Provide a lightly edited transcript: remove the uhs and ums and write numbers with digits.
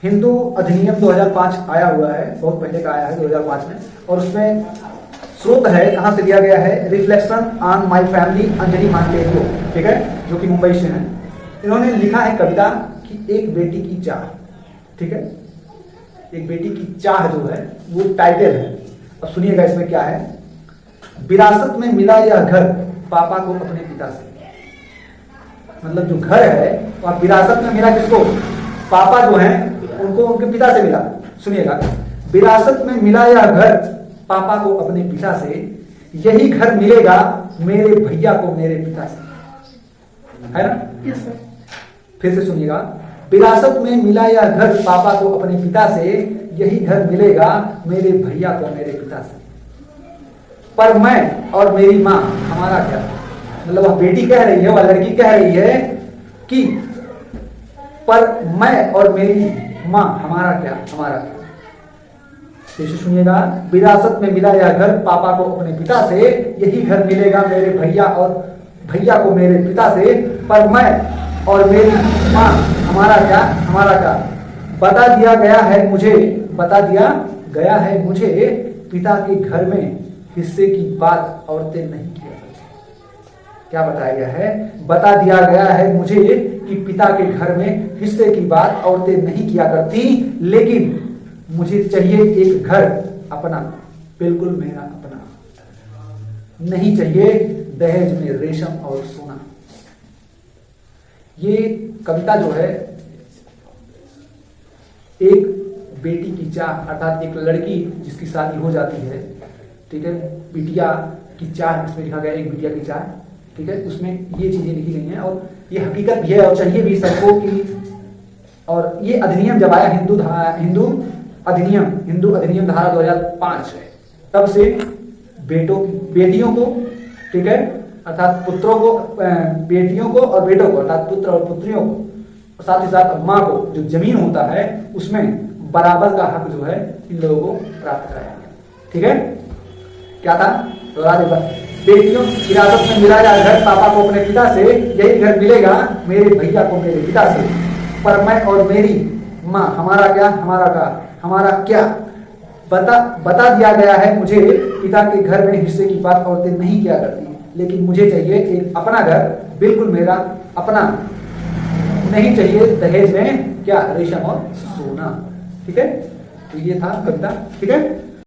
हिंदू अधिनियम 2005 आया हुआ है, बहुत पहले का आया है 2005 में, और उसमें स्रोत है, कहाँ से लिया गया है, reflection on my family Anjali Monteiro, ठीक है, जो कि मुंबई से हैं। इन्होंने लिखा है कविता कि एक बेटी की चाह, ठीक है, एक बेटी की चाह जो है वो टाइटल है। अब सुनिएगा इसमें क्या है। विरासत में मिला यह घर पापा को अपने पिता से, मतलब जो घर है वह विरासत में मिला किसको, पापा जो हैं उनको उनके पिता से मिला। सुनिएगा, विरासत में मिला यह घर पापा को अपने पिता से, यही घर मिलेगा मेरे भैया को मेरे पिता से, है ना। Yes sir. फिर से सुनिएगा, विरासत में मिला यह घर पापा को अपने पिता से, यही घर मिलेगा मेरे भैया को मेरे पिता से। पर मैं और मेरी माँ हमारा क्या, मतलब वह बेटी कह रही है, वह लड़की कह रही है कि पर मैं और मेरी माँ हमारा क्या, हमारा क्या। फिर से सुनिएगा, विरासत में मिला यह घर पापा को अपने पिता से, यही घर मिलेगा मेरे भैया और भैया को मेरे पिता से, पर मैं और मेरी माँ हमारा क्या, हमारा क्या। बता दिया गया है मुझे, बता दिया गया है मुझे, पिता के घर में हिस्से की बात औरतें नहीं किया करती। क्या बताया गया है, बता दिया गया है मुझे कि पिता के घर में हिस्से की बात औरतें नहीं किया करती, लेकिन मुझे चाहिए एक घर अपना, बिल्कुल मेरा अपना, नहीं चाहिए दहेज में रेशम और सोना। ये कविता जो है एक बेटी की चाह, अर्थात एक लड़की जिसकी शादी हो जाती है, ठीक है, बिटिया की चाह इसमें लिखा गया, एक बिटिया की चाह, ठीक है, उसमें ये चीजें लिखी गई हैं और ये हकीकत भी है और चाहिए भी सबको कि। और ये अधिनियम जब आया, हिंदू अधिनियम धारा 2005 है, तब से बेटियों को, ठीक है, अर्थात पुत्रों को, बेटियों को और बेटों को, अर्थात पुत्र और पुत्रियों को, साथ ही साथ माँ को जो जमीन होता है उसमें बराबर का हक जो है इन लोगों को प्राप्त कराया गया, ठीक है। क्या था, बेटियों विरासत में मिला यह घर पापा को अपने पिता से, यही घर मिलेगा मेरे भैया को मेरे पिता से, पर मैं और मेरी माँ हमारा क्या, हमारा का, हमारा क्या। बता दिया गया है मुझे, पिता के घर में हिस्से की बात औरतें नहीं किया करती, लेकिन मुझे चाहिए एक अपना घर, बिल्कुल मेरा अपना, नहीं चाहिए दहेज में क्या, रेशम और सोना, ठीक है। तो ये था कविता, ठीक है।